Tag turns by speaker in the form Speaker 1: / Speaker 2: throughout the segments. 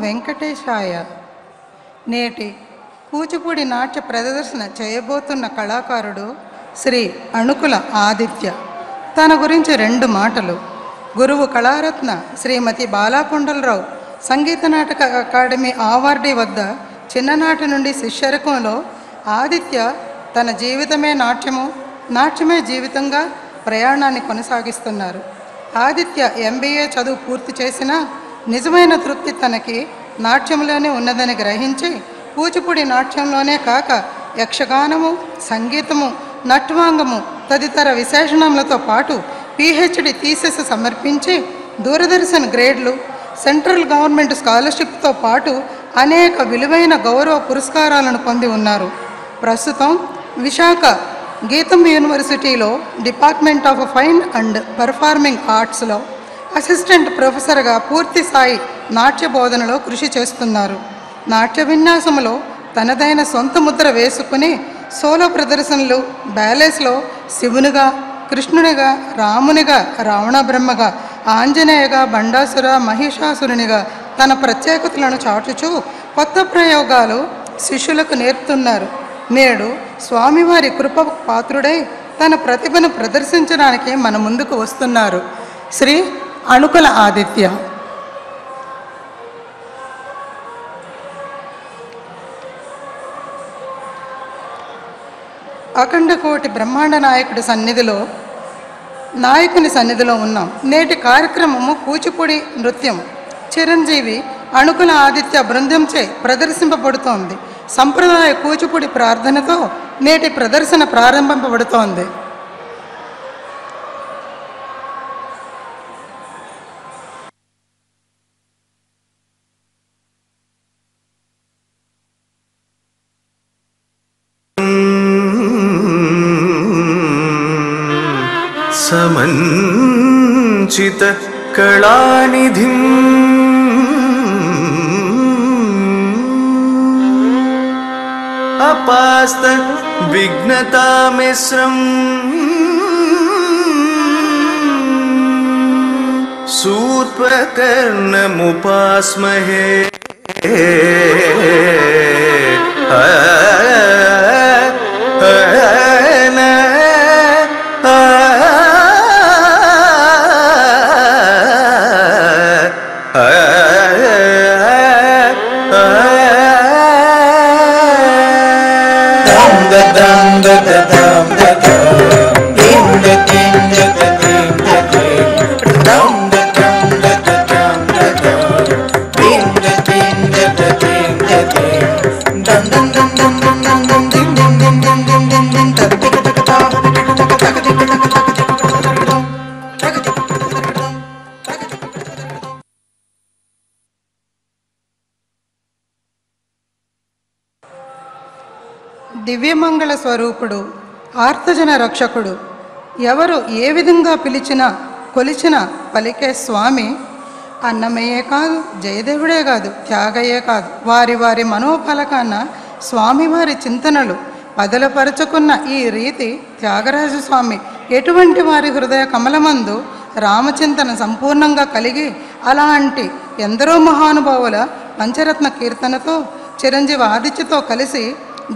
Speaker 1: వెంకటేశాయ. నేటి కూచిపూడి నాట్య ప్రదర్శన చేయబోతున్న కళాకారుడు శ్రీ అణుకుల ఆదిత్య. తన గురించి 2 మాటలు. గురువు కళారత్న శ్రీమతి బాలాకొండలరావు సంగీత నాటక అకాడమీ అవార్డీ వద్ద చిన్ననాటి నుండి శిష్యరకంలో ఆదిత్య తన జీవితమే నాట్యము, నాట్యమే జీవితంగా ప్రయాణాన్ని కొనసాగిస్తున్నారు. ఆదిత్య MBA చదువు పూర్తి చేసిన నిజమైన తృప్తి తనకి నాట్యంలోనే ఉన్నదని గ్రహించి కూచిపూడి నాట్యంలోనే కాక యక్షగానము, సంగీతము, నట్వాంగము తదితర విశేషణములతో పాటు PhD థీసిస్ సమర్పించి దూరదర్శన్ గ్రేడ్లు, సెంట్రల్ గవర్నమెంట్ స్కాలర్షిప్తో పాటు అనేక విలువైన గౌరవ పురస్కారాలను పొంది ఉన్నారు. ప్రస్తుతం విశాఖ గీతం యూనివర్సిటీలో department of fine and performing ఆర్ట్స్లో అసిస్టెంట్ ప్రొఫెసర్గా పూర్తి స్థాయి నాట్య బోధనలో కృషి చేస్తున్నారు. నాట్య విన్యాసములో తనదైన సొంత ముద్ర వేసుకుని సోలో ప్రదర్శనలు, బ్యాలెస్లో శివునిగా, కృష్ణునిగా, రామునిగా, రావణ బ్రహ్మగా, ఆంజనేయగా, బండాసుర, మహిషాసురునిగా తన ప్రత్యేకతలను చాటుచూ కొత్త ప్రయోగాలు శిష్యులకు నేర్పుతున్నారు. నేడు స్వామివారి కృపకు పాత్రుడై తన ప్రతిభను ప్రదర్శించడానికి మన ముందుకు వస్తున్నారు శ్రీ అణుకుల ఆదిత్య. అఖండకోటి బ్రహ్మాండ నాయకుడి నాయకుని సన్నిధిలో ఉన్నాం. నేటి కార్యక్రమము కూచిపూడి నృత్యం చిరంజీవి అణుకుల ఆదిత్య బృందంచే ప్రదర్శింపబడుతోంది. సంప్రదాయ కూచిపూడి ప్రార్థనతో నేటి ప్రదర్శన ప్రారంభింపబడుతోంది.
Speaker 2: సమన్చిత కళానిధిం అపాస్త విఘ్నతామిశ్రం శూర్పకర్ణముపాస్మహే.
Speaker 1: దివ్యమంగళ స్వరూపుడు, ఆర్తజన రక్షకుడు, ఎవరు ఏ విధంగా పిలిచినా కొలిచినా పలికే స్వామి అన్నమయ్యే కాదు, జయదేవుడే కాదు, త్యాగయ్యే కాదు. వారి వారి మనోఫలకాన స్వామివారి చింతనలు పదలపరుచుకున్న ఈ రీతి త్యాగరాజస్వామి ఎటువంటి వారి హృదయ కమలమందు రామచింతన సంపూర్ణంగా కలిగి అలాంటి ఎందరో మహానుభావుల పంచరత్న కీర్తనతో చిరంజీవి ఆదిత్యతో కలిసి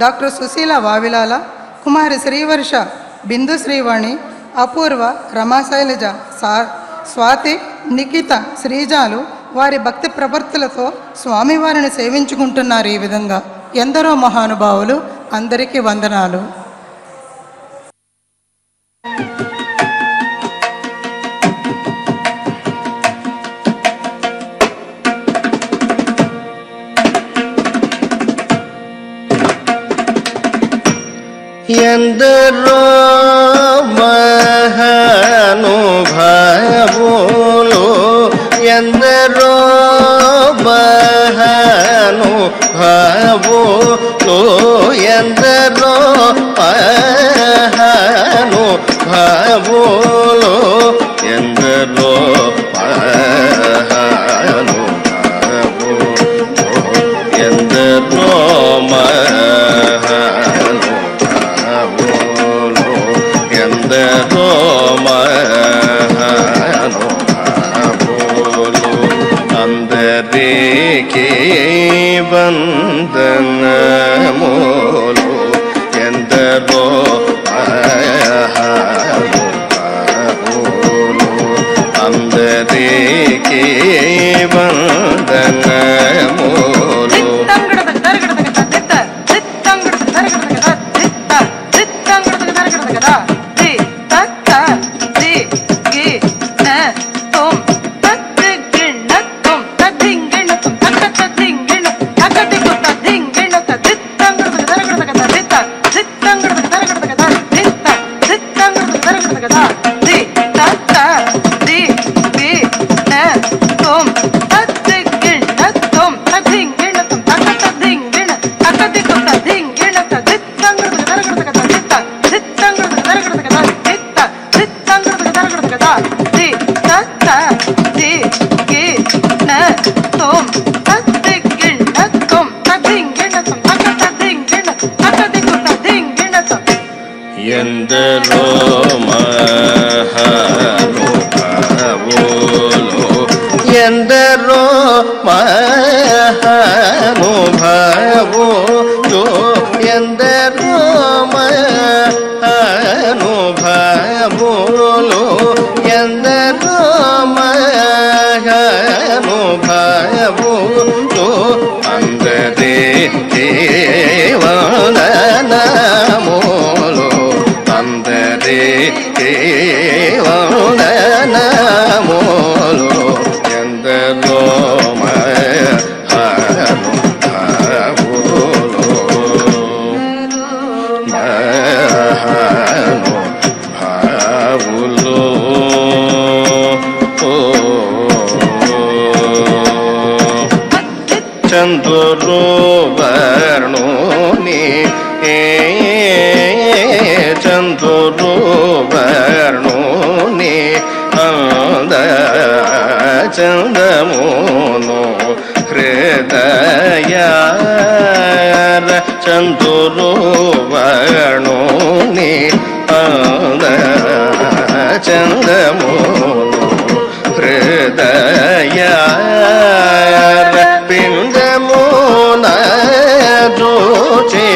Speaker 1: డాక్టర్ సుశీల వావిలాల, కుమారి శ్రీవర్ష, బిందు శ్రీవాణి, అపూర్వ, రమాశైలజ, స్వాతి, నిఖిత, శ్రీజాలు వారి భక్తి ప్రవర్తులతో స్వామివారిని సేవించుకుంటున్నారు. ఈ విధంగా ఎందరో మహానుభావులు. అందరికీ వందనాలు.
Speaker 2: ఎందరో మహానుభావులు, ఎందరో మహానుభావులు, ఎందరో మహానుభావులు, ఎందరో మహానుభావులు, ఎందరో ఎందరో మహానుభావులు అందరికీ ఎందరో మహానుభావులు ఎందరో మహానుభావులు ఎందరో మహానుభావులు ఎందరో మహానుభావులు అందరే వందనములు అందరే వందనములు ఎందరో మహానుభావులు చంద్రు వర్ణుని చంద్రు వర్ణుని అంద చందమును హృదయ చంద్రు వర్ణుని అంద చందమును హృదయ పిండమున దోచే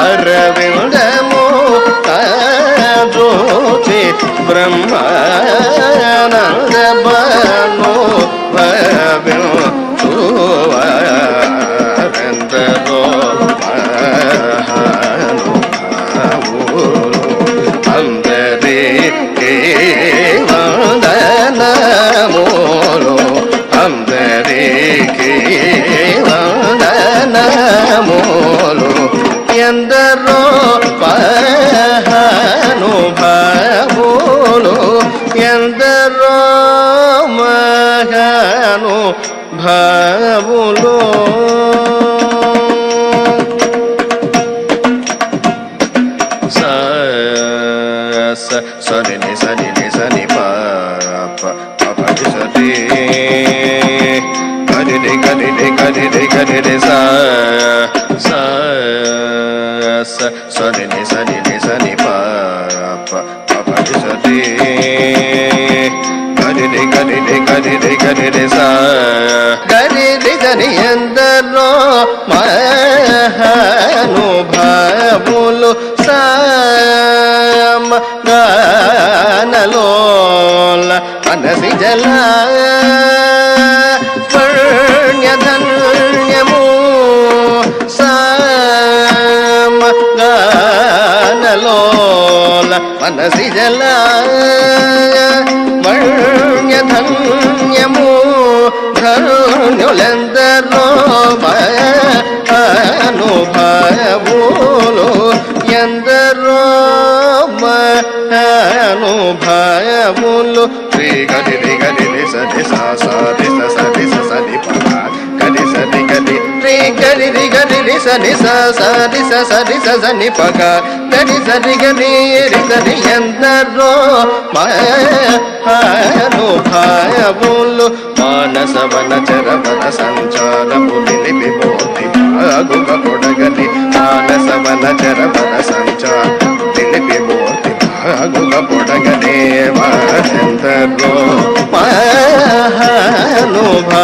Speaker 2: బ్రహ్మానందమోభవించువారవిందము దోచే బ్రహ్మానందమోభవించువారెందరో అందరే వందనములు అందరికి వందనములు ఎందరో మహానుభావులు ఎందరో మహానుభావులు సని ని సని ని సని ప ప సరి గరి రి గరి రి గరి రి గరి రి సని ని సని ని సని ప ప సరి గరి రి గరి రి గరి రి గరి రి గరి రి గరి ఎందరో మహానుభావులు గానలోల మనసి జల వర్ణ్యధన్యము సామ గానలోల మనసి జల వర్ణ్యధన్యము ధన్యులెందరో మహానుభావులు ఎందరో మహానుభావులు శ్రీ గరి రి గరి రి సరి సా సరి సరి సరి ప గరి సరి గరి రి గరి రి గరి రి సరి సా సరి సరి సని ప గరి సరి గరి రి సరి ఎందరో మహానుభావులు మానస వన చరవన సంచారము నిలిపి మోతి భాగుగ పొడగని మానస వన చరవన సంచార నిలిపి మోతి భాగుగ పొడగనే ఎందరో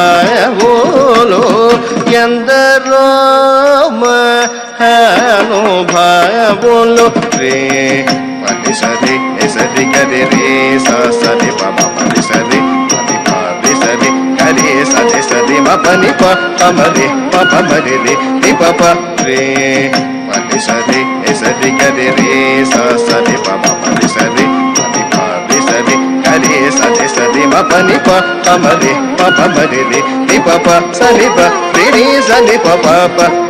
Speaker 2: మహానుభావులు ఎందరో మహానుభావులు రే పని సరి సరి గరి రే సరి పమ పని సరి పని పని సరి గరి సరి సరి మ పని పమరి పమరి రి ని ప రే పని సరి సరి గరి రే సరి పమ పని సరి పని పని సరి గరి సరి సరి మ పని పమరి పమరి రి ని ప సరి ప రి రి సరి ప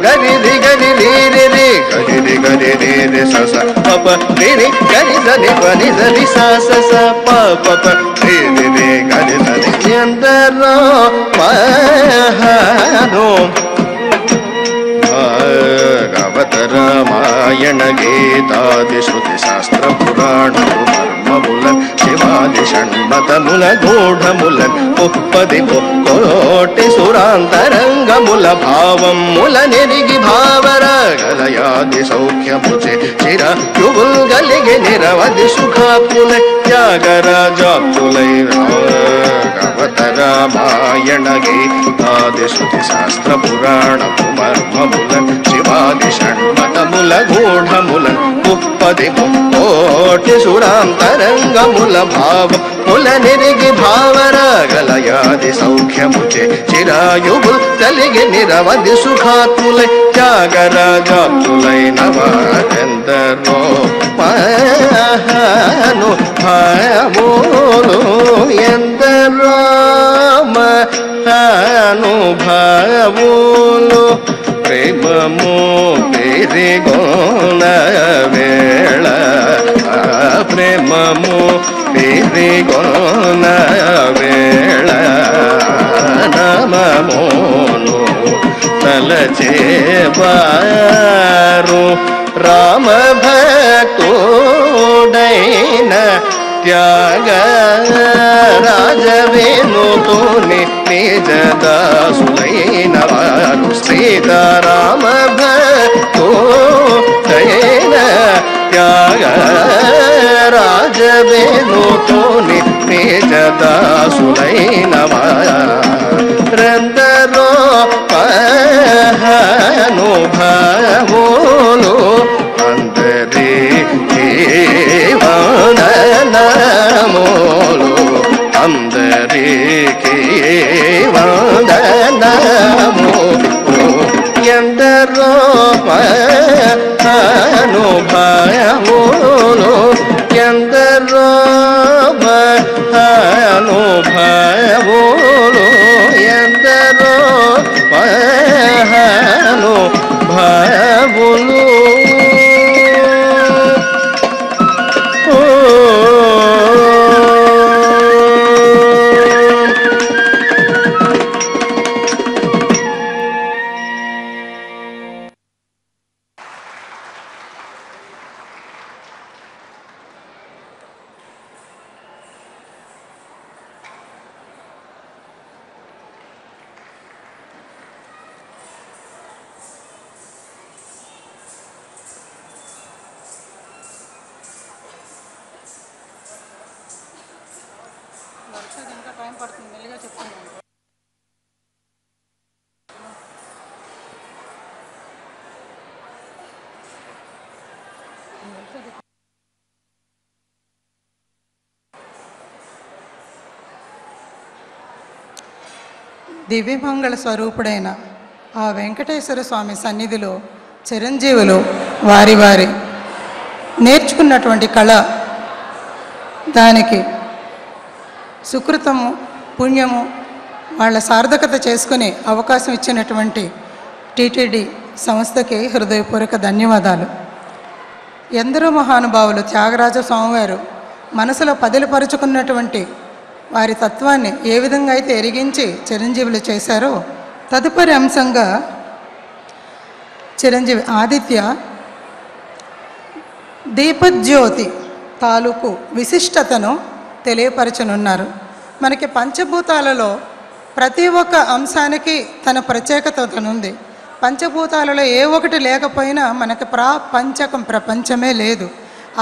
Speaker 2: గరి రి గరి రి రి రి గరి రి గరి రి రి స ప రి రి గరి సరి ప ని సరి స ప రి రి రి గరి సరి ఎందరో మహాను భాగవత రామాయణ గీతాది శృతి శాస్త్ర పురాణము మర్మములన్ శివాది షణ్మతముల గూఢములన్ ముప్పది ముక్కోటి సురా సురాంతరంగముల భావముల నెరిగి భావరాగలయాది సౌఖ్యముచే చిరయువుల్ గలిగి నిరవధి సుఖాత్ముల త్యాగరాజాత్ములై అవతరమాయణగే ఆది శృతి శాస్త్ర పురాణము మర్మముల శివాది షణ్మతముల గూఢముల ముప్పది ముక్కోటి సురాంతరంగముల భావముల నెరిగి భావరాగలయాది సౌఖ్యముచే చిరాయువుల్ కలిగి నిరవధి సుఖాత్ములై త్యాగరాజాత్ములైన వారెందరో మహానుభావులు ఎందరో మహానుభావులు ప్రేమము పెరిగొన వేళ ప్రేమము పెరిగొన వేళ నమమోను తలచేవారు రామ భక్తుడైన త్యాగ రాజవేణుతోని నిజదాసులైన వారు సీతారామ భక్తుడైన త్యాగ రాజవేణుతోని నిజదాసులైన వారెందరో మహానుభావులు అందరికీ వందనములు అందరికీ వందనములు ఎందరో మహానుభావులు ఎందరో మహానుభావులు ఎందరో మహానుభావులు
Speaker 1: ఇంకా టైం పడుతుంది, మెల్లిగా చెప్తున్నాను. దివ్యమంగళ స్వరూపుడైన ఆ వెంకటేశ్వర స్వామి సన్నిధిలో చిరంజీవులు వారి వారి నేర్చుకున్నటువంటి కళ, దానికి సుకృతము పుణ్యము వాళ్ళ సార్థకత చేసుకునే అవకాశం ఇచ్చినటువంటి టీటీడీ సంస్థకి హృదయపూర్వక ధన్యవాదాలు. ఎందరో మహానుభావులు త్యాగరాజ స్వామివారు మనసులో పదిలపరుచుకున్నటువంటి వారి తత్వాన్ని ఏ విధంగా అయితే ఎరిగించి చిరంజీవులు చేశారో, తదుపరి అంశంగా చిరంజీవి ఆదిత్య దీపజ్యోతి తాలూకు విశిష్టతను తెలియపరచనున్నారు. మనకి పంచభూతాలలో ప్రతి ఒక్క అంశానికి తన ప్రత్యేకత ఉంది. పంచభూతాలలో ఏ ఒకటి లేకపోయినా మనకి ప్రాపంచకం ప్రపంచమే లేదు.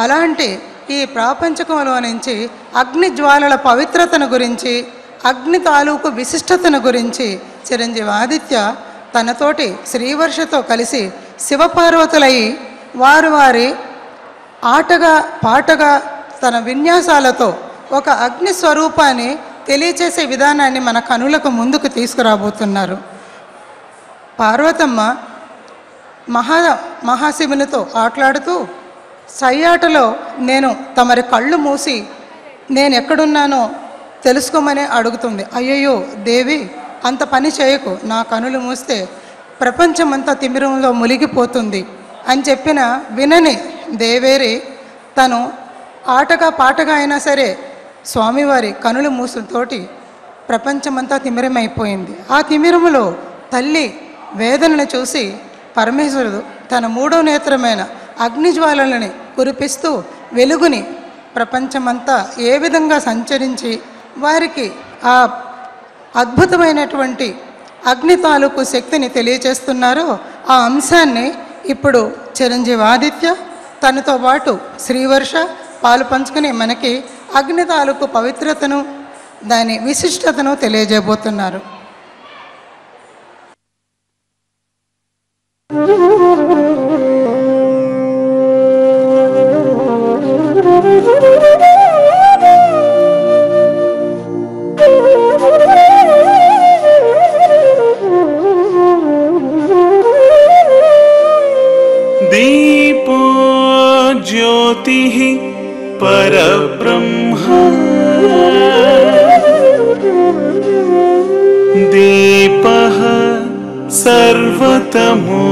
Speaker 1: అలాంటి ఈ ప్రాపంచకంలో నుంచి అగ్ని జ్వాలల పవిత్రతను గురించి, అగ్ని తాలూకు విశిష్టతను గురించి చిరంజీవి ఆదిత్య తనతోటి శ్రీవర్షతో కలిసి శివపార్వతులై వారు వారి ఆటగా పాటగా తన విన్యాసాలతో ఒక అగ్ని స్వరూపాన్ని తెలియచేసే విధానాన్ని మన కనులకు ముందుకు తీసుకురాబోతున్నారు. పార్వతమ్మ మహాశివునితో ఆటలాడుతూ సయ్యాటలో నేను తమరి కళ్ళు మూసి నేను ఎక్కడున్నానో తెలుసుకోమని అడుగుతుంది. అయ్యయ్యో దేవి, అంత పని చేయకు, నా కనులు మూస్తే ప్రపంచమంతా తిమిరంలో మునిగిపోతుంది అని చెప్పిన వినని దేవేరి తను ఆటగా పాటగా అయినా సరే స్వామివారి కనులు మూసుతోటి ప్రపంచమంతా తిమిరమైపోయింది. ఆ తిమిరములో తల్లి వేదనను చూసి పరమేశ్వరుడు తన మూడో నేత్రమైన అగ్నిజ్వాలలని కురిపిస్తూ వెలుగుని ప్రపంచమంతా ఏ విధంగా సంచరించి వారికి ఆ అద్భుతమైనటువంటి అగ్ని తాలూకు శక్తిని తెలియచేస్తున్నారో ఆ అంశాన్ని ఇప్పుడు చిరంజీవి ఆదిత్య తనతో పాటు శ్రీవర్ష పాలు పంచుకుని మనకి అగ్ని తాలూకు పవిత్రతను దాని విశిష్టతను తెలియజేయబోతున్నారు.
Speaker 3: दीपो ज्योतिः परब्रह्म दीपः सर्वतमोपः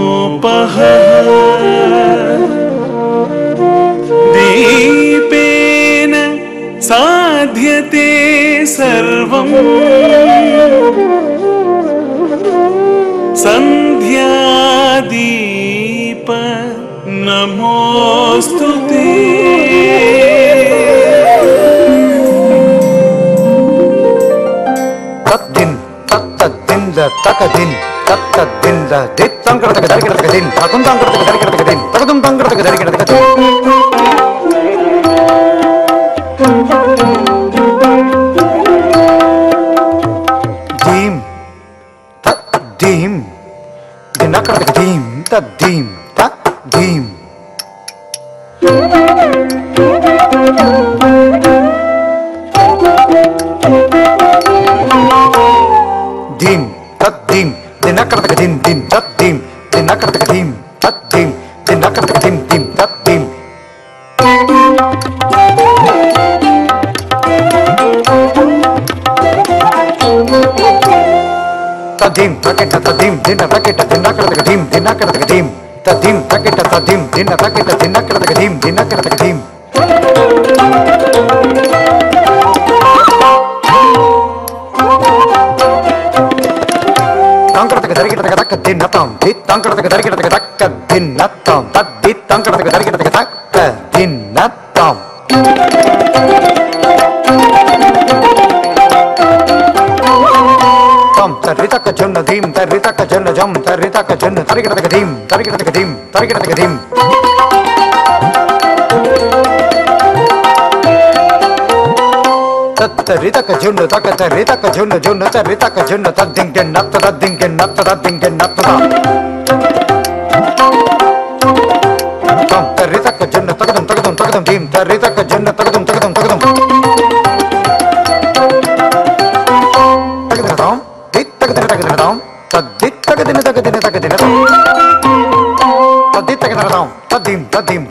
Speaker 3: दीपेन साध्यते सर्वम् संध्यादीप नमोस्तुते
Speaker 4: तद्दिन तत्तद्दिन तकदिन तत्तद्दिन दित्तं करतक दरिकरतक दिन तकुंतं करतक दरिकरतक दिन तकुंतं करतक दरिकरतक दिन दीम तद्दीम दिनकरतक दीम तद्दीम तद्दीम दीम तद्दीम दिनकरतक दिन दिन तद्दीम दिनकरतक दीम तद्दीम दिनकरतक दिन दिन तद्दीम तद्दीम तकेट तद्दीम दिन तकेट दिनकरतक दीम दिनकरतक दीम तद्दीम तकेट तद्दीम दिन तकेट दिनकरतक दीम दिनकरतक दीम तंकरतक दरिकरतक तक दिनतं दित तंकरतक दरिकरतक तक दिनतं तद्दित तंकरतक दरिकरतक तक दिनतं तम तरितक जन्न दीम तरितक जन्न जम तरितक जन्न तरिकरतक दीम तरिकरतक दीम तरिकरतक दीम तरितक जन्न तक तरितक जन्न जन्न तरितक जन्न तद्दिं नत्त तद्दिं नत्त तद्दिं नत्त तम तरितक जन्न तकदम तकदम तकदम दीम तरितक जन्न तकदम तकदम तकदम तकदम दित तकदम तकदम तद्दित तकदम तकदम तकदम तद्दित तकदम तद्दिं तद्दिं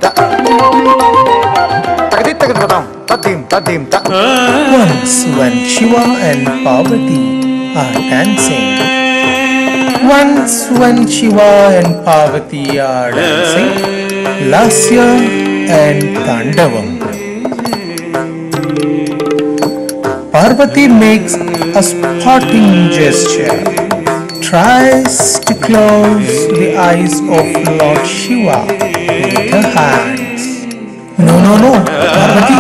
Speaker 4: तकदित तकदम तद्दिं तद्दिं
Speaker 5: Once when Shiva and Parvati are dancing, once when Shiva and Parvati are dancing, Lasya and Tandavam. Parvati makes a spotting gesture, tries to close the eyes of Lord Shiva with her hands. No, no, no, Parvati.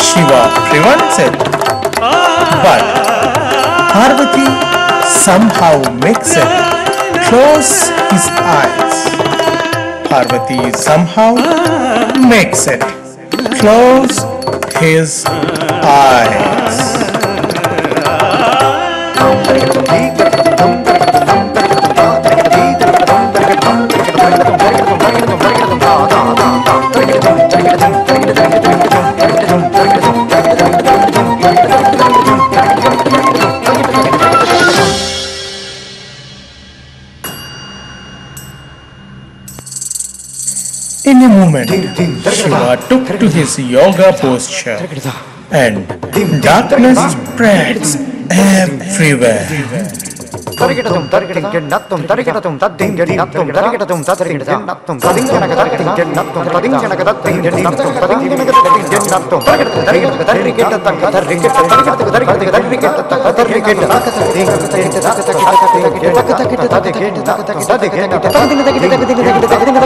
Speaker 5: Shiva prevents it, but Parvati somehow makes it close his eyes. Parvati somehow makes it close his eyes. In a moment, Shiva took to his yoga posture and darkness spreads everywhere.
Speaker 4: तरिकटतुम तरिकटिं नत्तुम तरिकटतुम तद्दिं नत्तुम तरिकटतुम तद्दिं नत्तुम तदिंजनक तरिकटिं नत्तुम तदिंजनक तद्दिं नत्तुम तदिंजनक तद्दिं नत्तुम तरिकट तरिकट तक तरिकट तरिकट तरिकट तरिकट तक तरिकट तदिं तक तक तक तक तक तक तक तक तक तक तक तक तक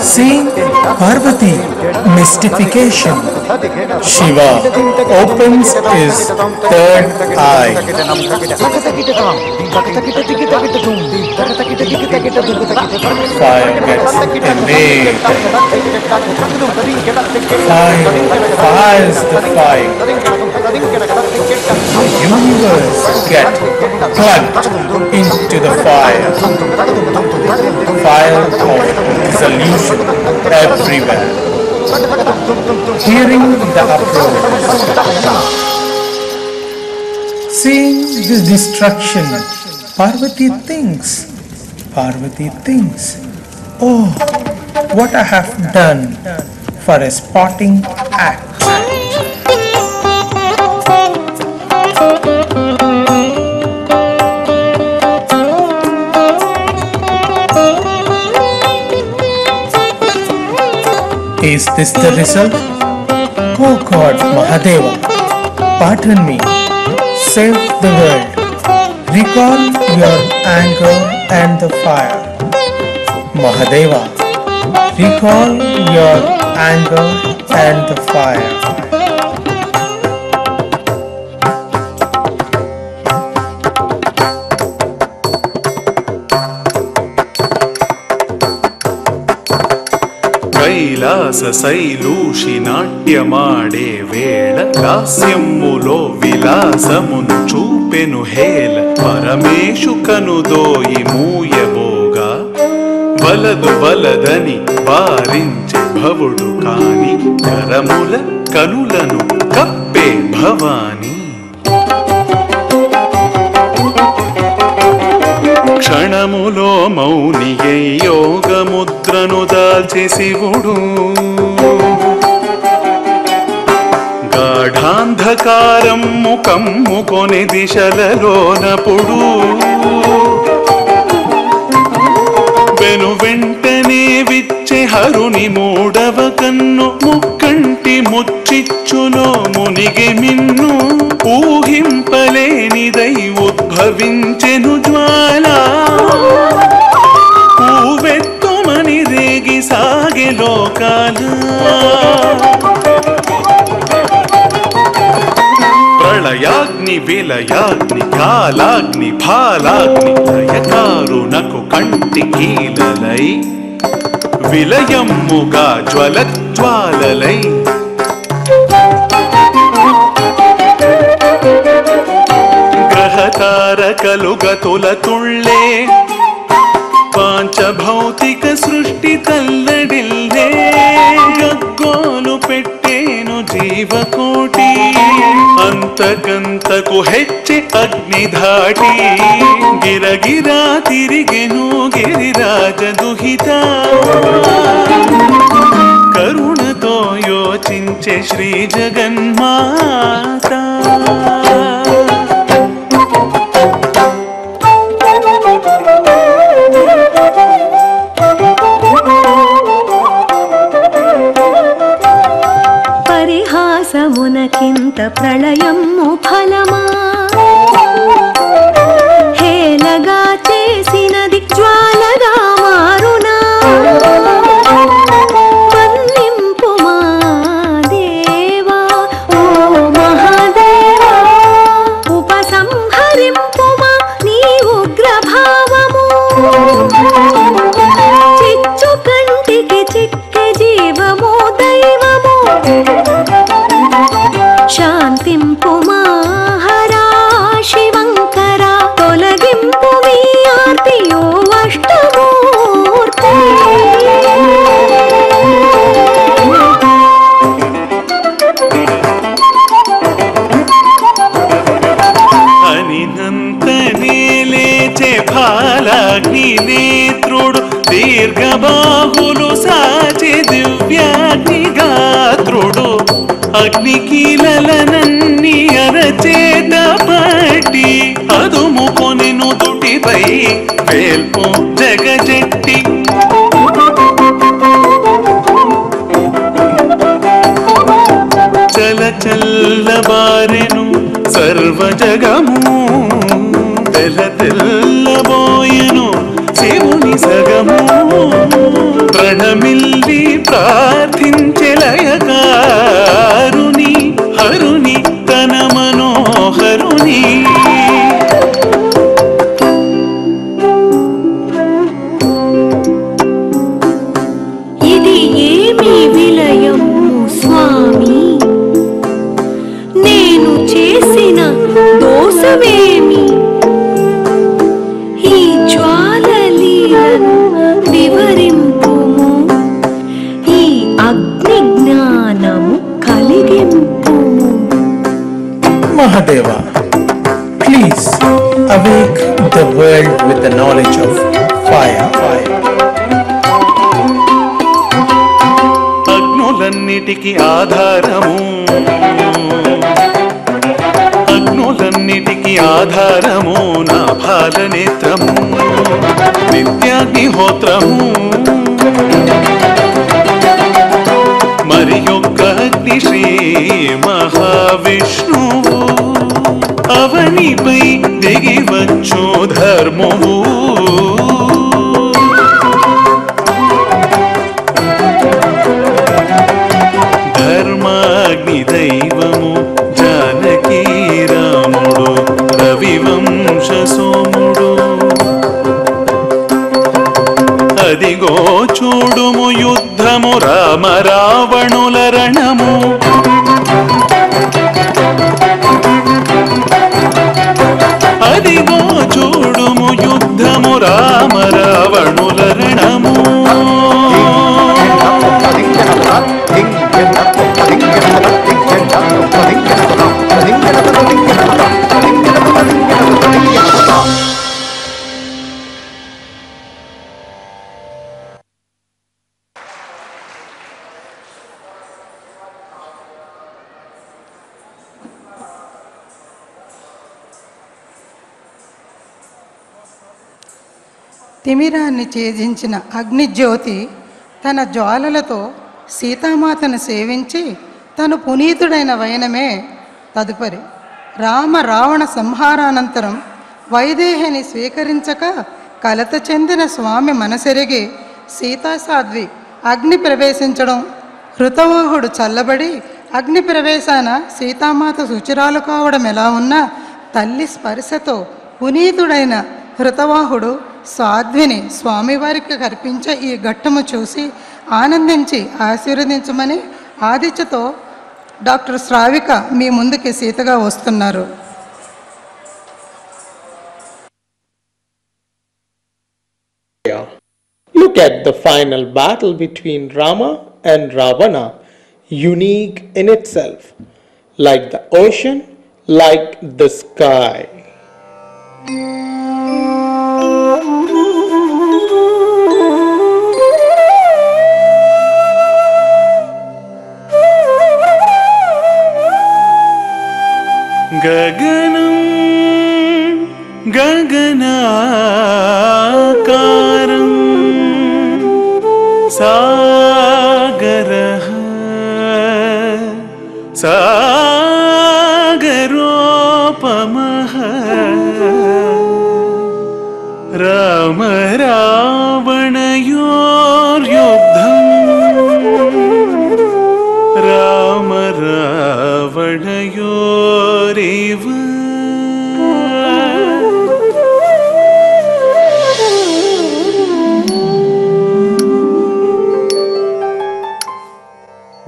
Speaker 5: Seeing Parvati mystification, Shiva opens his third eye. Fire gets innate. Fires the fire. The universe gets plugged into the fire. Fire of dissolution everywhere. Hearing the uproar, seeing this destruction, Parvati thinks, oh, what I have done for a spotting act. Is this the result? Oh God, Mahadeva, pardon me, save the world, recall your anger and the fire. Mahadeva, recall your anger and the fire.
Speaker 3: Kailasa శైలూషి నాట్యమాడే వేళ లాస్యమ్ములో విలాసమును చూపెను హేళ పరమేశు కనుదోయి మూయబోగా వలదు వలదని వారించే భవుడు కాని కరముల కనులను కప్పే భవాని క్షణములో మౌనియై యోగముద్రను దాల్చి శివుడు గాఢాంధకారము కమ్ముకొని దిశలలోనపుడు వెను వెంటనే విచ్చే హరుని మూడవ కన్ను ముక్కంటి ముచ్చిచ్చులో మునిగి మిన్ను ఊహింపలేనిదై ఉద్భవించెను జ్వాల పూవెత్తుమని రేగి సాగే లోకాల ప్రళయాగ్ని విలయాగ్ని కాలాగ్ని ఫాలాగ్ని లయకారునకు కంటి కీలలై విలయమ్ముగా జ్వలజ్వాలలై గ్రహతారకలు గతుల తుళ్ళే పాంచభౌతిక సృష్టి తల్లడిల్లే గగ్గోలు పెట్టేను జీవకోటి అంతకంతకు హెచ్చి అగ్ని ధాటి గిరగిరా తిరిగెను గిరిరాజ దుహిత కరుణతో యోచించే శ్రీ జగన్మాత
Speaker 6: పరిహాసమునకింత ప్రళయము ఫలమా హేలగా చేసినది జ్వాలగా మారునా మన్నింపుమా దేవా ఓ మహాదేవా ఉపసంహరింపుమా నీ ఉగ్రభావము చిచ్చు కంటికి చిక్కె జీవము దైవము శాంతింపుమా హరా శివంకరా తొలగింపు మీ ఆర్తియో అష్టమూర్తి
Speaker 3: అనినంతనే లేచే ఫాలాగ్ని నేత్రుడు దీర్ఘబాహులు సాచే దివ్యాగ్ని గాత్రుడు అగ్నికీలనన్ని అరచేత పట్టి అదుముకొని నుదుటిపై వేల్పు జగజెట్టి చల చల్లబారెను సర్వ జగము తెల్ల తెల్లబోయెను
Speaker 6: వివరింతువేమి ఈ జ్వాలలీలను వివరింపుము ఈ అగ్ని జ్ఞానము కలిగింపుము.
Speaker 5: Mahadeva, please awake the world with the knowledge of fire.
Speaker 3: అగ్నులన్నిటికి ఆధారము, అగ్నులన్నిటికి ఆధారము నా బాలనేత్రము నిత్యాగ్నిహోత్రము. మరి యొక్క అగ్ని శ్రీ మహావిష్ణువు అవనిపై దిగివచ్చు ధర్మము. ధర్మాగ్ని దైవము జానకీ రాముడు రవివంశ సోముడు. అదిగో చూడుము యుద్ధము రామ రావణుల రణము. అదిగో చూడుము యుద్ధము రామ రావణుల రణము.
Speaker 1: తిమిరాన్ని ఛేదించిన అగ్నిజ్యోతి తన జ్వాలలతో సీతామాతను సేవించి తను పునీతుడైన వైనమే తదుపరి. రామ రావణ సంహారానంతరం వైదేహిని స్వీకరించక కలత చెందిన స్వామి మనసెరిగి సీతాసాధ్వి అగ్ని ప్రవేశించడం, హృతవాహుడు చల్లబడి అగ్ని ప్రవేశాన సీతామాత శుచిరాలు కావడం ఎలా ఉన్నా తల్లి స్పర్శతో పునీతుడైన హృతవాహుడు సాధ్విని స్వామివారికి కర్పించే ఈ ఘట్టము చూసి ఆనందించి ఆశీర్వదించమని ఆదిత్యతో డాక్టర్ శ్రావిక మీ ముందుకి సీతగా వస్తున్నారు.
Speaker 5: Look at the final battle between Rama and Ravana, unique in itself, like the ocean, like the sky.
Speaker 3: గగనం గగనాకారం సాగరః సాగరోపమః రామ రావణయోర్యుద్ధం రామ రావణయోరివ.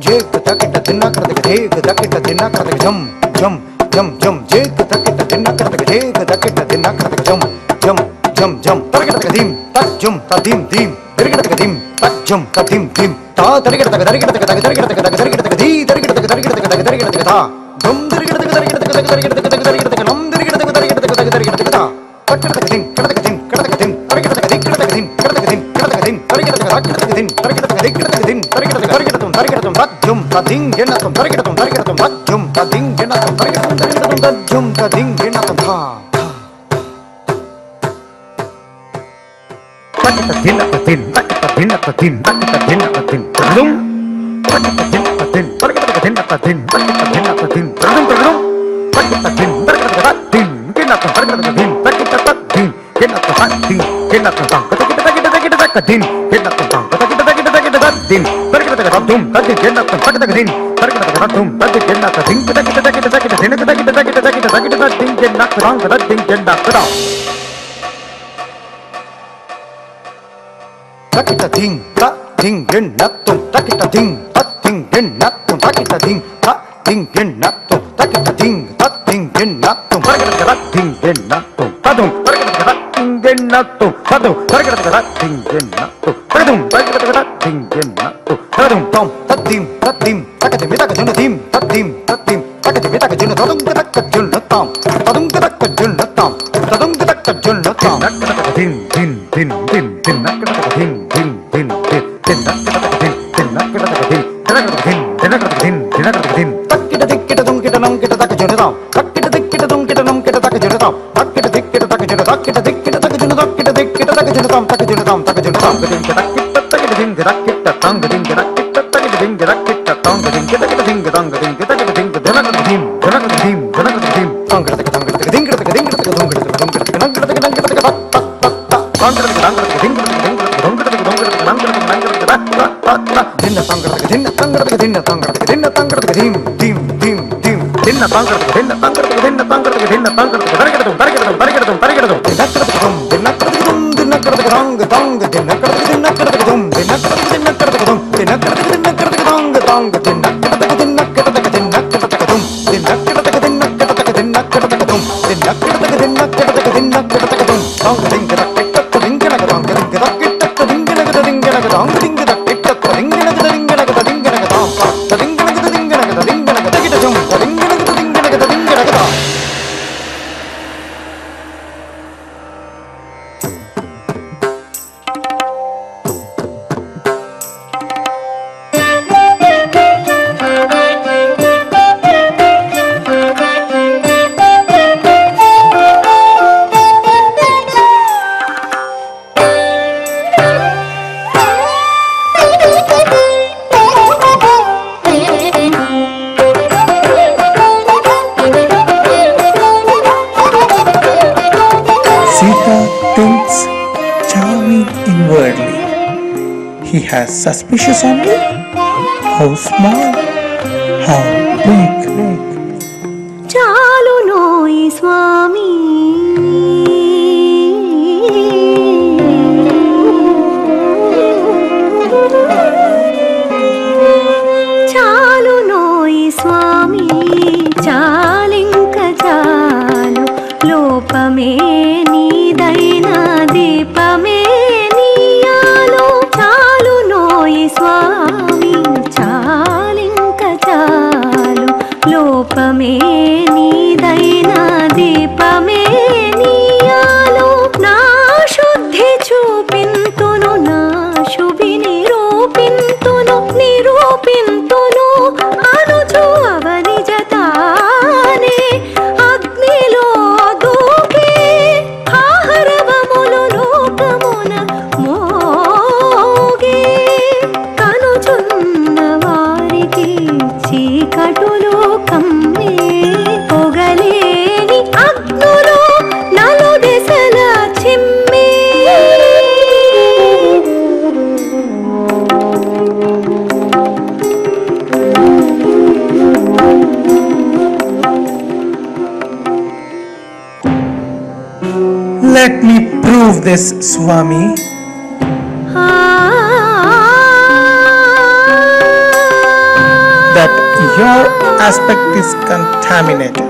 Speaker 4: జేక్ తకిట తిన్న కరతక జేక్ తకిట తిన్న కరతక జం జం జం జం జేక్ తకిట తిన్న కరతక జేక్ తకిట తిన్న కరతక జం జం జం జం తరగడతక దిం తక్ జం తదిం దిం తరగడతక దిం తక్ జం తదిం దిం తా తరగడతక తరగడతక తరగడతక తరగడతక దీ తరగడతక తరగడతక తరగడతక తా దం తరగడతక తరగడతక తరగడతక తరగడతక నం తరగడతక తరగడతక తరగడతక తా కట్టడతక దిం కడతక దిం కడతక దిం తరగడతక దిం కడతక దిం కడతక దిం కడతక దిం తరగడతక కడతక దిం తరగడతక దిం కడతక దిం తరగడతక తరగడతం తరగడతం తజ్జం తదిం గెన్నతం తరగడతం తరగడతం తజ్జం తదిం గెన్నతం తరగడతం తరగడతం తజ్జం తదిం గెన్నతం థా తకిట దిన్నత దిన్ తకిట దిన్నత దిన్ తకిట దిన్నత దిన్ తరుం తకిట దిన్నత దిన్ తరగడతక దిన్నత దిన్ తకిట దిన్నత దిన్ తరుం తరుం తకిట దిన్ తరగడతక దిన్ గెన్నతం తరగడతక దిన్ తకిట తదిం గెన్నతం తదిం గెన్నతం తకిట తకిట తకిట తకిట దిన్ గెన్నతం తకిట తకిట తకిట తదిం తరగడతక తదుం తదిం గెన్నతం తకిట దిన్ తరగడతక తదుం తదిం గెన్నతం దిన్ తకిట తకిట తకిట దిన్ తకిట తకిట తకిట తకిట తదిం గెన్నతం తదిం గెన్నతం takita ding ta ding gen natum takita ding ta ding gen natum takita ding ta ding gen natum takita ding ta ding గింగిన్నత్తం తరగడ గింగిన్నత్తం తదుం తరగడ గింగిన్నత్తం తదుం తరగడ గింగిన్నత్తం తదుం తరగడ గింగిన్నత్తం తదుం తం తద్దిం తద్దిం తకదిమి తకజునదిం తద్దిం తద్దిం తకదిమి తకజున తదుం తకజునతాం తదుం తకజునతాం తదుం తకజునతాం దిన్ దిన్ దిన్ దిన్ దిన్ నకడ దిన్ దిన్ దిన్ దిన్ దిన్ నకడ దిన్ దిన్ నకడ దిన్ తక్కిట దిక్కిట దుంకిట నంకిట తకజునతాం తక్కిట దిక్కిట దుంకిట నంకిట తకజునతాం తక్కిట దిక్కిట తకజున తక్కిట దిక్కిట తకజున తక్కిట దిక్కిట తకజునతాం తకజునతాం తకజునతాం దింకిట తక్కిట తక్కిట దింకిట తక్కిట తంగ దింకిట తక్కిట తక్కిట దింకిట తక్కిట తంగ దింకిట తక్కిట దింకిట తంగ దింకిట తక్కిట దింకిట దనకట దిం దనకట దిం దనకట దిం తంగట తక్కిట తంగట తక్కిట దింకిట తక్కిట దింకిట తక్కిట దుంకిట తక్కిట దుంకిట తక్కిట నంకిట తక్కిట నంకిట తక్కిట తక్ తక్ తక్ తక్ తంగట తక్కిట నంకిట తక్కిట దింకిట తక్కిట దింకిట తక్కిట దుంకిట తక్కిట దుంకిట తక్కిట నంకిట తక్కిట నంకిట తక్కిట తక్ తక్ తక్ దిన్న తంగట తక్కిట దిన్న తంగట తక్కిట దిన్న తంగట తక్కిట దిన్న తంగట తక్కిట దిం దిం దిం దిం దిన్న తంగట తక్కిట దిన్న తంగట తక్కిట దిన్న తంగట తక్కిట దిన్న తంగట తక్కిట తరగడతం తరగడతం తరగడతం తరగడతం దిన్నకట తక్కిట దిన్నకట తక్కిట దిన్నకట తక్కిట తంగ తంగ దిన్నకట తక్కిట దిన్నకట తక్కిట దిన్నకట తక్కిట దిన్నకట తక్కిట దిన్నకట తక్కిట దిన్నకట తక్కిట తంగ తంగ దిన్నకట తక్కిట దిన్నకట తక్కిట దిన్నకట తక్కిట దిన్నకట తక్కిట దిన్నకట తక్కిట దిన్నకట తక్కిట దిన్నకట తక్కిట దిన్నకట తక్కిట దిన్నకట తక్కిట తంగ దింకట తక్కిట దింకనక తంగ దింకట తక్కిట దింకనక దింకనక తంగ దింకట తక్కిట దింకనక దింకనక దింకనక తంగ దింకనక దింకనక దింకనక తక్కిట జం దింకనక దింకనక దింకనక
Speaker 5: Sita thinks charming inwardly. He has suspicious only. How small, how big.
Speaker 6: చాలు నోయి స్వామి చాలు నోయి స్వామి చాలింక చాలు లోపమే నీదైనా దీపమే నీయాలో చాలు నోయి స్వామి చాలింక చాలు లోపమే నీదైనా దీపమే నీయాలో నా శుద్ధి చూపింతును నా శుభి నిరూపింతును నిరూపింతును అనుచు అవనిజతానే అగ్నిలో దూకే ఆహరవములు లోకమున మోగే కనుచున్న వారికి చీకటులు కమ్మే పొగలేని అగ్నులు నలు దశల చిమ్మే
Speaker 5: Let me prove this, Swami. That your aspect is contaminated.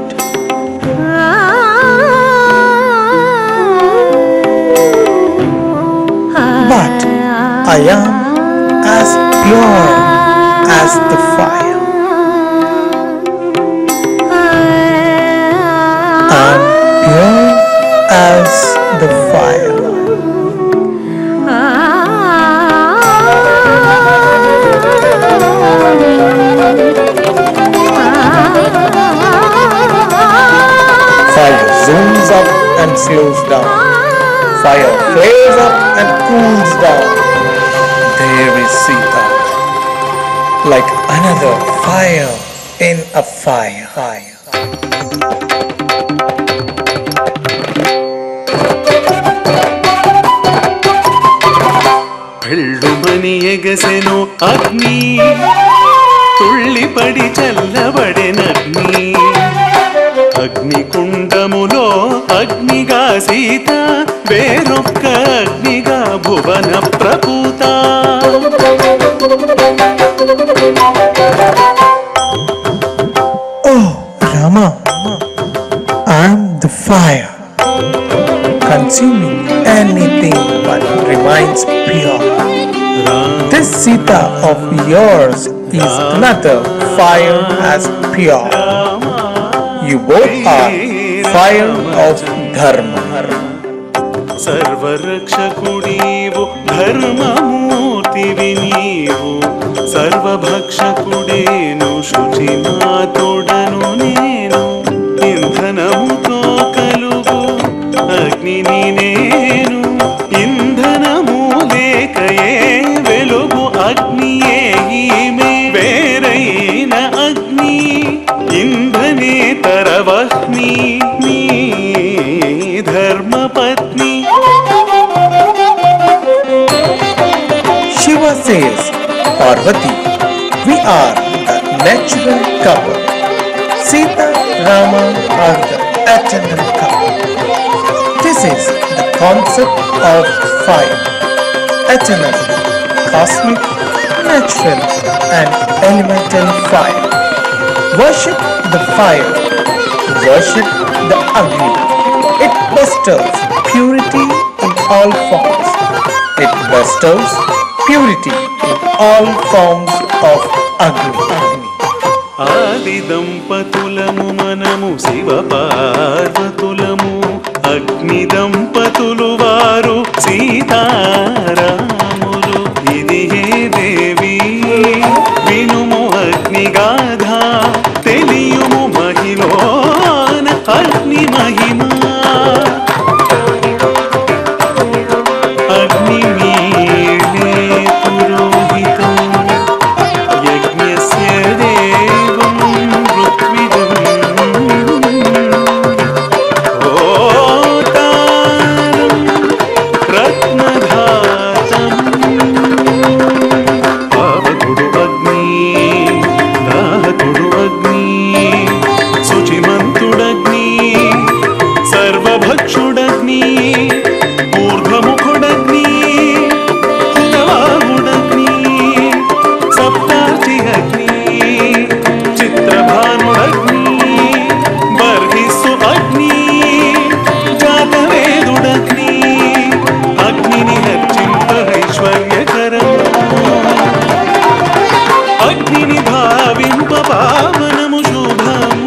Speaker 5: But I am as pure as the fire. I'm pure as the fire. Fire zooms up and slows down. Fire flares up and cools down. There is Sita, like another fire in a fire.
Speaker 3: పెళ్ళుమని ఎగసెను అగ్ని తుళ్ళిపడి చల్లబడెనగ్ని అగ్నికుండములో అగ్నిగా సీత వేరొక్క అగ్నిగా భువన ప్రపూత
Speaker 5: Oh, Rama, consuming anything but remains pure. This Sita of yours is another fire as pure. You both are fire of Dharma.
Speaker 3: సర్వరక్షకుడీవు ధర్మమూర్తివి నీవు సర్వభక్షకుడేను శుచినాథుడను నేను ఇంధనముతో కలుగు అగ్నిని నేను ఇంధనము లేకయే వెలుగు అగ్నియే ఈమె వేరైన అగ్ని ఇంధనే తరవహ్ని నీ ధర్మపత్ని.
Speaker 5: Shiva says, Parvati, we are the natural couple. Sita, Rama are the eternal couple. This is the concept of fire. Eternal, cosmic, natural and elemental fire. Worship the fire. Worship the Agni. It bestows purity in all forms. It bestows purity in all forms of Agni.
Speaker 3: ఆది దంపతులము మనము శివ పార్వతులము అగ్ని దంపతులు వారు సీతారాములు. ఇది హే దేవి వినుము అగ్నిగాథ తెలియుము మహిళోన అగ్ని మహిమ. అగ్ని మీడే పురోహితం యజ్ఞస్య దేవం ఋత్విజం హోతారం రత్నధాతం. పావకుడు అగ్ని దాహకుడు అగ్ని శుచిమంతుడగ్ని సర్వభక్షుడగ్ని ఊర్ధ్వముఖుడగ్ని హుతవాహుడగ్ని సప్తార్చి అగ్ని చిత్రభానుడగ్ని బర్హిస్సు అగ్ని జాతవేదుడగ్ని అగ్నిని హర్చింప ఐశ్వర్యకరం అగ్నిని భావింప పావనము శుభము.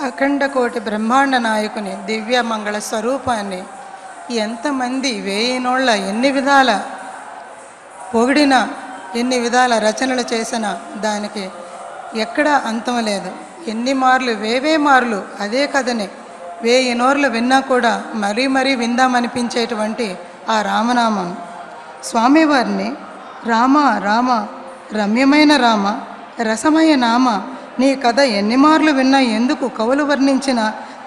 Speaker 1: అఖండ కోటి బ్రహ్మాండ నాయకుని దివ్య మంగళ స్వరూపాన్ని ఎంతమంది వేయినోళ్ళ ఎన్ని విధాల పొగిడినా ఎన్ని విధాల రచనలు చేసినా దానికి ఎక్కడా అంతం లేదు. ఎన్ని మార్లు వేవే మార్లు అదే కథని వేయి నోర్లు విన్నా కూడా మరీ మరీ విందామనిపించేటువంటి ఆ రామనామం. స్వామివారిని రామ రామ రమ్యమైన రామ రసమయ నామ నీ కథ ఎన్ని మార్లు విన్నా ఎందుకు కవులు వర్ణించిన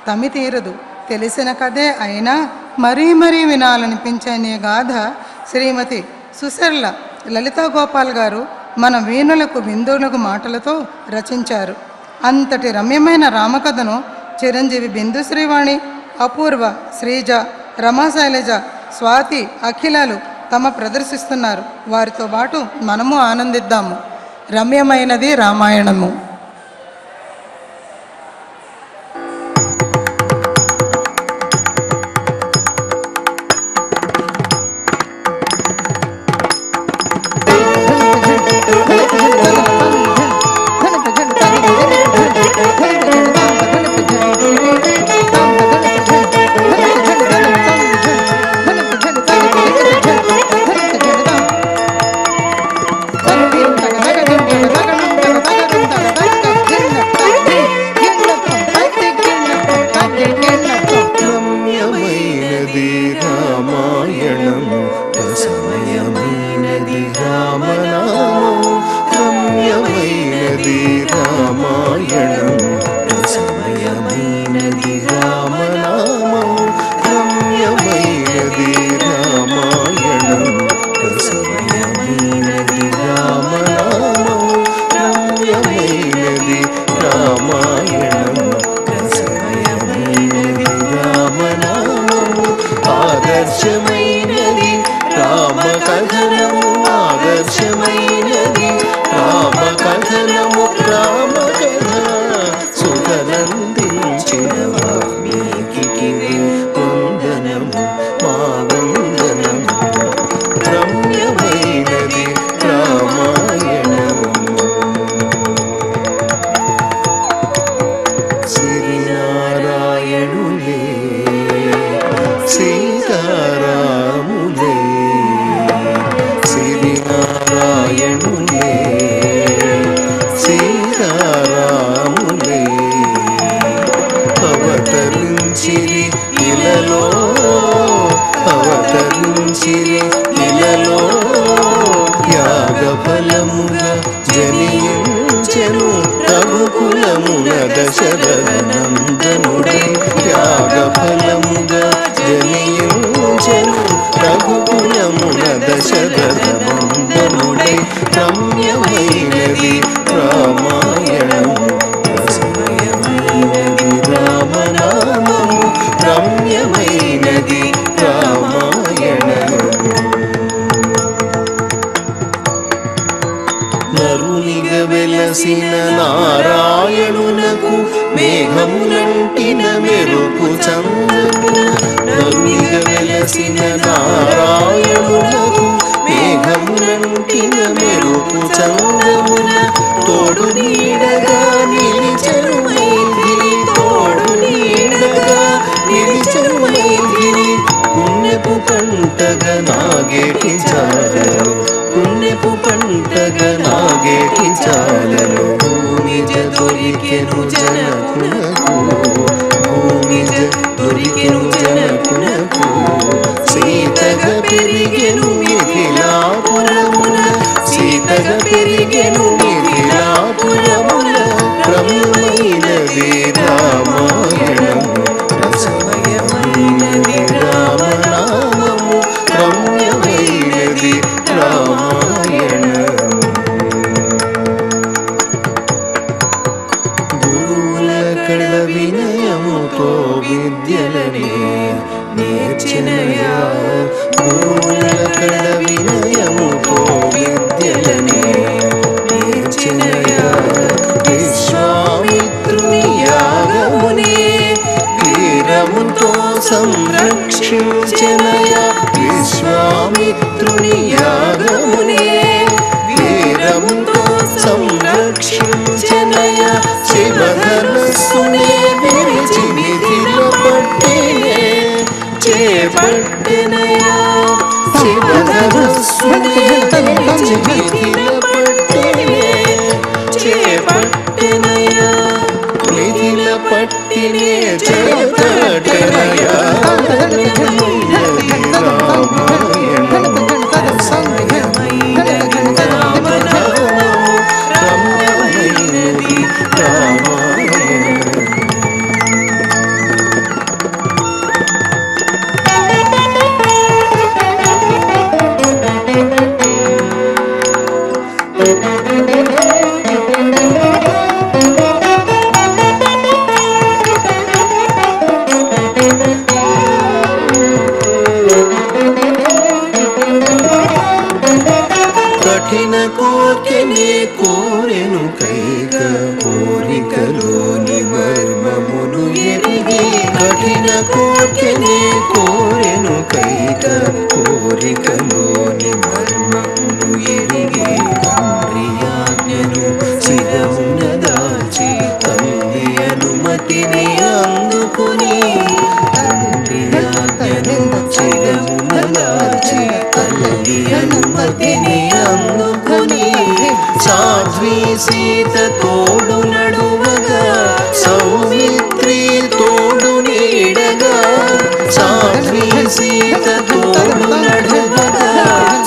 Speaker 1: తమి తీరదు. తెలిసిన కథే అయినా మరీ మరీ వినాలనిపించే నీ గాథ శ్రీమతి సుశర్ల లలితా గోపాల్ గారు మన వీణులకు బిందువులకు మాటలతో రచించారు. అంతటి రమ్యమైన రామకథను చిరంజీవి బిందు శ్రీవాణి, అపూర్వ, శ్రీజ, రమాశైలజ, స్వాతి, అఖిలలు తమ ప్రదర్శిస్తున్నారు. వారితో పాటు మనము ఆనందిద్దాము. రమ్యమైనది రామాయణము.
Speaker 3: సీతారాములే శ్రీనారాయణులే సీతారాములే అవతరించిరి ఇలలో అవతరించిరి ఇలలో యాగ ఫలముగా జనించెను రఘుకులమున దశరథనందనుడై యాగ ఫలముగా జనించెను రఘుకులమున దశరథనందనుడై రమ్యమైనది రామాయణము రసమయమైనది రామనామము రమ్యమైనది రామాయణము నరునిగ వెలసిన నారాయణునకు మేఘములంటిన మెరుపు చంద్రమున నరునిగ వెలసిన నారాయణునకు మేఘములంటిన మెరుపు చంద్రమున తోడు నీడగా నిలిచెను మైథిలి తోడు నీడగా నిలిచెను మైథిలి పుణ్యపు పంటగా నాగేటి చాలలు పుణ్యపు పంటగా నాగేటి చాలలు భూమిజ దొరికెను జనకునకు భూమిజ దొరికెను జనకునకు సీతగా పెరిగెను మిథిలాపురమున సీతగా పెరిగెను మిథిలాపురమున రమ్యమైనది రామాయణము రసమయమైనది రామనామము రమ్యమైనది రామాయణము గురువుల కడ వినయముతో విద్యలనే నేర్చినయా గురువుల కడ వినయముతో విద్యలనే నేర్చినయా విశ్వామిత్రుని యాగమునే వీరముతో సంరక్షించనయా విశ్వామిత్రుని యాగమునే వీరముతో సంరక్షించనయా శివధనస్సునే విరిచి మిథిల పట్టినే చేపట్టినయా శివధనస్సునే విరిచి మిథిల పట్టినే చేపట్టినయా మిథిల పట్టినే చేపట్టినయా కఠిన కోర్కెనే కోరెను కైక కోరికలోని మర్మమును ఎరిగి కఠిన కోర్కెనే కోరెను కైక కోరికలోని మర్మమును ఎరిగి తండ్రి ఆజ్ఞను శిరమున దాల్చి తల్లి అనుమతిని అందుకుని తండ్రి ఆజ్ఞను శిరమున దాల్చి తల్లి అనుమతిని అందుకుని సాధ్వి సీత తోడు నడువగా సౌమిత్రి తోడు నీడగా సాధ్వి సీత తోడు నడువగా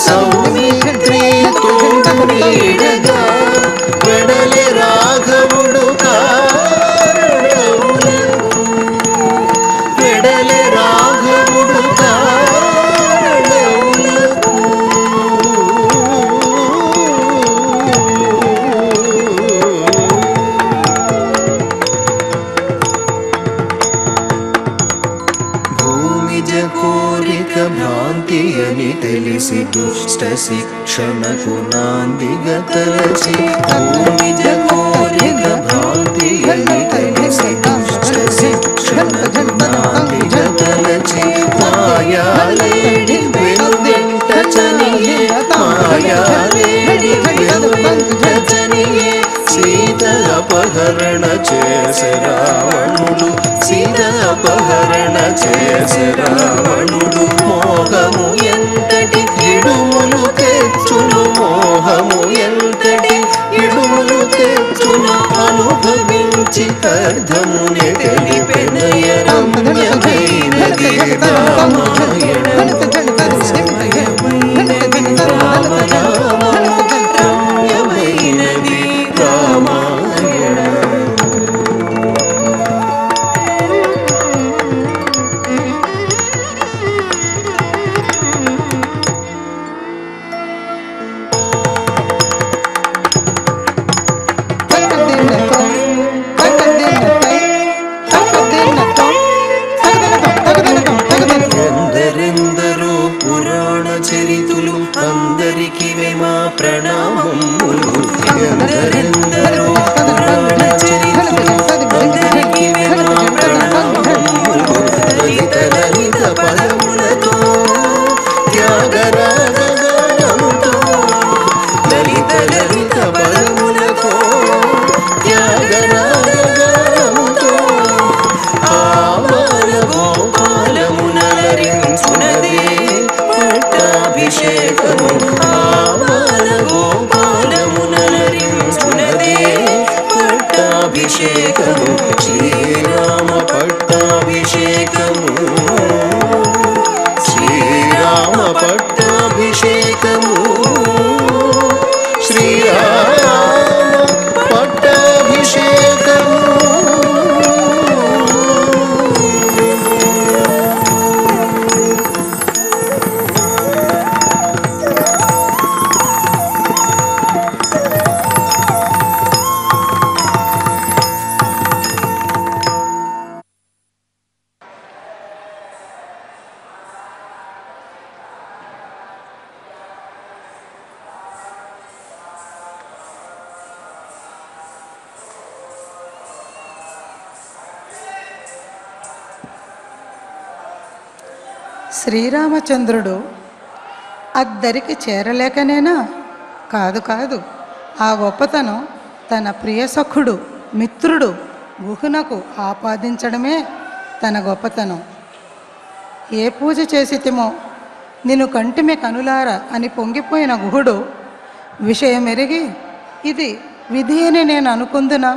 Speaker 3: సౌమిత్రి తోడు నీడగా వెడలి రాఘవుడు కారణములకు వెడలి రాఘవుడు కారణములకు భూమిజ కోరిక భ్రాంతి అని తెలిసి దుష్ట శిక్షణకు నాందిగా తలచి భూమిజ కోరిక భ్రాంతి అని తెలిసి దుష్ట శిక్షణకు నాందిగా తలచి మాయాలేడి వెనువెంట చనియే మాయాలేడి వెనువెంట చనియే సీత అపహరణ చేసే రావణుడు సీత అపహరణ చేసే రావణుడు మోహము ఎంతటి ఇడుములు తెచ్చును మోహము ఎంతటి ఇడుములు తెచ్చును అనుభవించి అర్థమునే తెలిపెనయ రమ్యమైనది రామాయణము రమ్యమైనది రామాయణము. ఎందరెందరో పురాణ చరితులు అందరికి మా ప్రణామములు ఎందరెందరో పురాణ చరితులు అందరికి మా ప్రణామములు లలిత లలిత పదములతో త్యాగరాజగానముతో లలిత లలిత పదములతో త్యాగరాజగానముతో ఆమాల గోపాలమునరించునదే పట్టాభిషేకము ఆమాల గోపాలమునరించునదే పట్టాభిషేకము శ్రీరామ పట్టాభిషేకము శ్రీరామ పట్టాభిషేకము శ్రీరామ పట్టాభిషేకము.
Speaker 1: శ్రీరామచంద్రుడు అద్దరికి చేరలేకనేనా? కాదు కాదు, ఆ గొప్పతనం తన ప్రియసఖుడు మిత్రుడు గుహునకు ఆపాదించడమే తన గొప్పతనం. ఏ పూజ చేసితిమో నిన్ను కంటిమి కనులార అని పొంగిపోయిన గుహుడు విషయమెరిగి ఇది విధి అని నేను అనుకుందునా,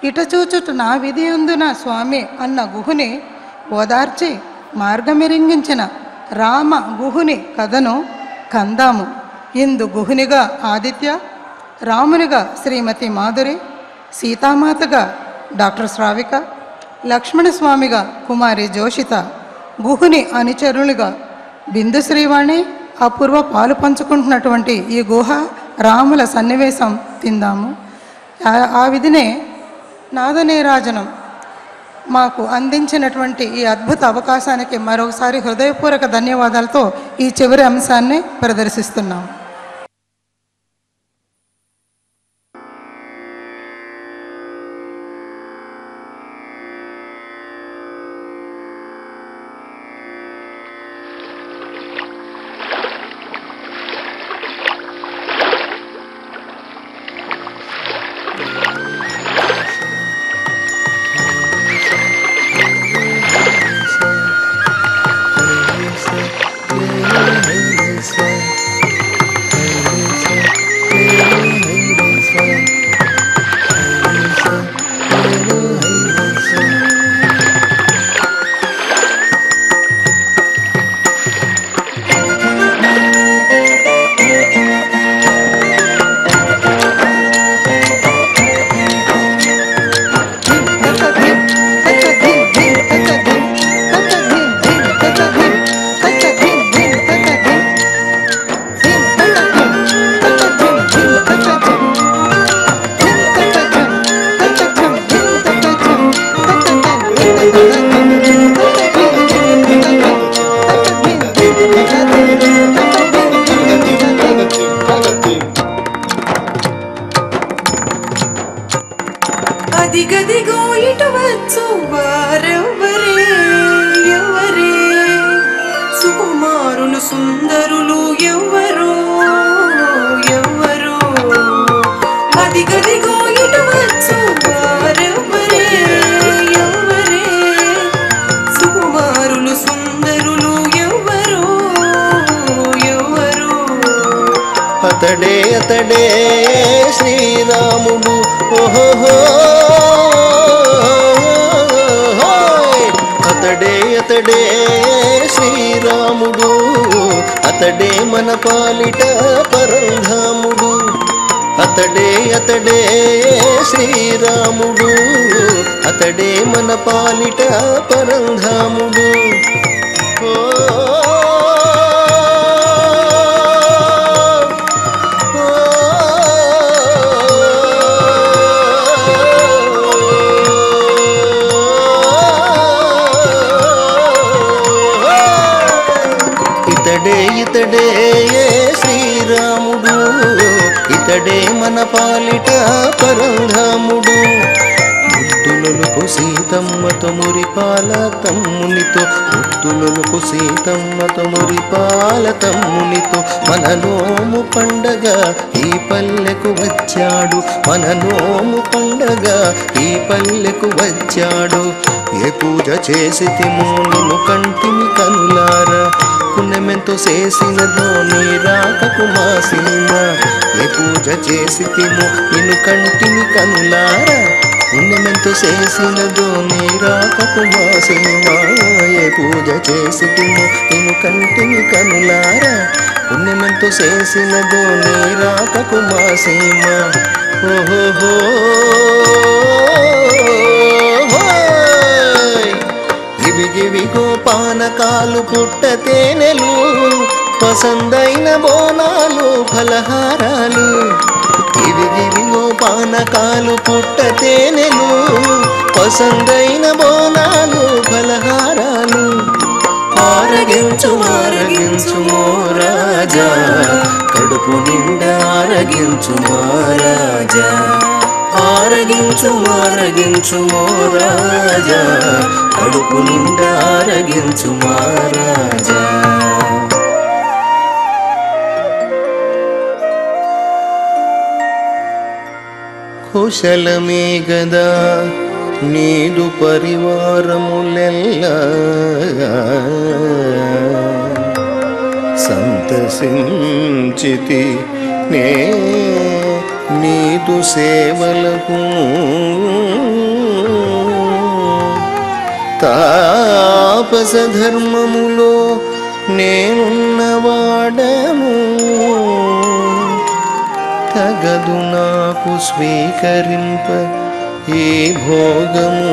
Speaker 1: ఇట చూచుట నా విధి అందునా స్వామి అన్న గుహుని ఓదార్చి మార్గమెరింగించిన రామ గుహుని కథను కందాము. ఇందు గుహునిగా ఆదిత్య, రామునిగా శ్రీమతి మాధురి, సీతామాతగా డాక్టర్ శ్రావిక, లక్ష్మణస్వామిగా కుమారి జోషిత, గుహుని అనుచరులుగా బిందు శ్రీవాణి అపూర్వ పాలు పంచుకుంటున్నటువంటి ఈ గుహ రాముల సన్నివేశం తిందాము. ఆ విధినే నాదనీరాజనం మాకు అందించినటువంటి ఈ అద్భుత అవకాశానికి మరొకసారి హృదయపూర్వక ధన్యవాదాలతో ఈ చివరి అంశాన్ని ప్రదర్శిస్తున్నాం.
Speaker 7: అదిగదిగో ఇటు వచ్చు వారెవ్వరే ఎవరే, సుకుమారులు సుందరులు ఎవ్వరు ఎవ్వరు. అదిగదిగో ఇటు వచ్చు వారెవ్వరే ఎవరే, సుకుమారులు సుందరులు
Speaker 3: అతడే అతడే శ్రీరాముడు ఓహో అతడే అతడే శ్రీరాముడు అతడే మన పాలిట పరంధాముడు అతడే అతడే శ్రీరాముడు అతడే మన పాలిట పరంధాముడు ఇతడే ఇతడే శ్రీరాముడు ఇతడే మన పాలిట పరంధాముడు ముద్దులకు సీతమ్మతో మురిపాల తమ్మునితో ముద్దులకు సీతమ్మతో మురిపాల తమ్మునితో మన నోము పండగ ఈ పల్లెకు వచ్చాడు మన నోము పండగ ఈ పల్లెకు వచ్చాడు ఏ పూజ చేసితిమో నిన్ను కంటిని కనులారా పుణ్యమెంతో చేసినదో నీ రాకకు మా సీమ ఏ పూజ చేసితిమో నిన్ను కంటిని కనులారా పుణ్యమెంతో చేసినదో నీ రాకకు మా సీమ ఏ పూజ చేసితిమో నిన్ను కంటిని కనులారా పుణ్యమెంతో చేసినదో నీ రాకకు మా సీమ ఓహో ఇవిగివిగో పానకాలు పుట్ట తేనెలు పసందైన బోనాలు ఫలహారాలు ఇవిగివిగో పానకాలు పుట్ట తేనెలు పసందైన బోనాలు ఫలహారాలు ఆరగించు ఆరగించు మో రాజా కడుపు నిండా ఆరగించు మా రాజా ఆరగించు ఆరగించు మో రాజా కడుపు నిండా ఆరగించు మా రాజా కుశలమే గదా నీదు పరివారములెల్లా సంతసించితి నే నీదు సేవలకు తాపస ధర్మములో నేనున్నవాడను తగదు నాకు స్వీకరింప ఈ భోగము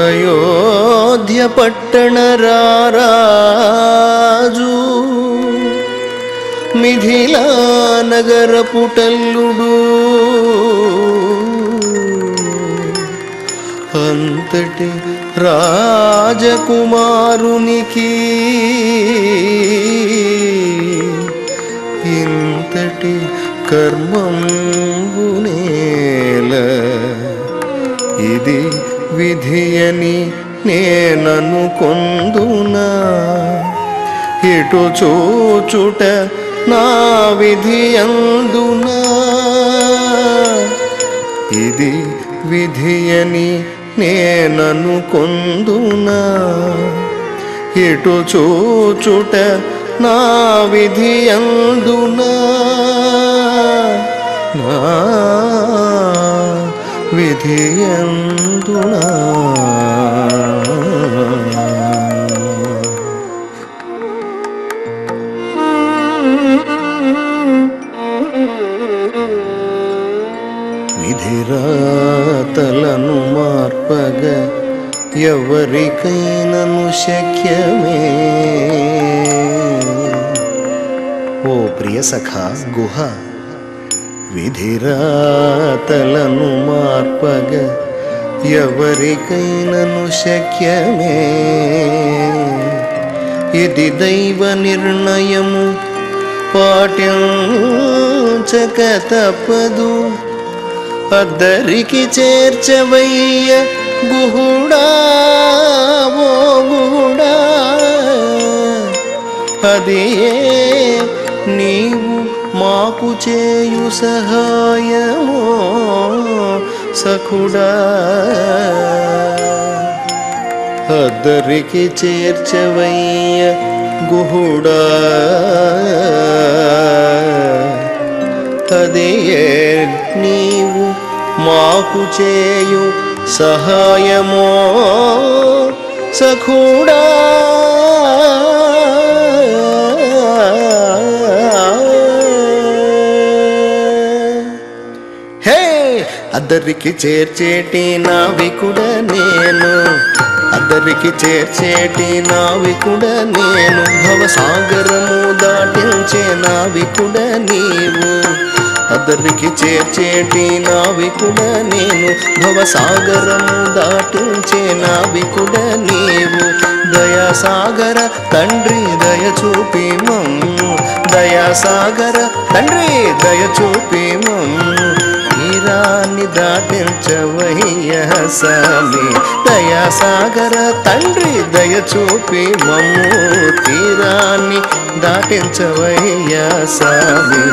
Speaker 3: అయోధ్య పట్టణ రారాజు మిథిలా నగర పుటల్లుడు అంతటి రాజకుమారునికి ఇంతటి కర్మంబునేల ఇది విధియని నేననుకొందునా ఇటు చూచుట నా విధి అందునా ఇది విధియని నేననుకొందునా ఇటు చూచుట నా విధి అందునా నా విధి అందునా విధిరాతలను మార్పగ ఎవరికైనను శక్యమే ఓ ప్రియ సఖా గుహ విధిరాతలను మార్పగ ఎవరికైనను శక్యమే ఇది దైవ నిర్ణయము పాటించక తప్పదు అద్దరికి చేర్చవయ్య గుహుడా ఓ గుహుడా అదియే నీవు మాకు చేయు సహాయమో సఖుడా అద్దరికి చేర్చవయ్య గుహుడా అదియే నీవు మాకు చేయు సహాయమో సఖుడా హే అద్దరికి చేర్చేటి నావికుడ నేను అద్దరికి చేర్చేటి నావికుడ నేను భవసాగరము దాటించే నావికుడ నీవు అద్దరికి చేర్చేటి నావికుడ నేను భవసాగరము దాటించే నావికుడ నీవు దయాసాగర తండ్రి దయ చూపి మమ్ము దయాసాగర తండ్రి దయ చూపి మమ్ము తీరాన్ని దాటించవయ్య స్వామి దయాసాగర తండ్రి దయ చూపి మమ్ము తీరాన్ని దాటించవయ్య స్వామి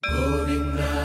Speaker 8: గోవిందా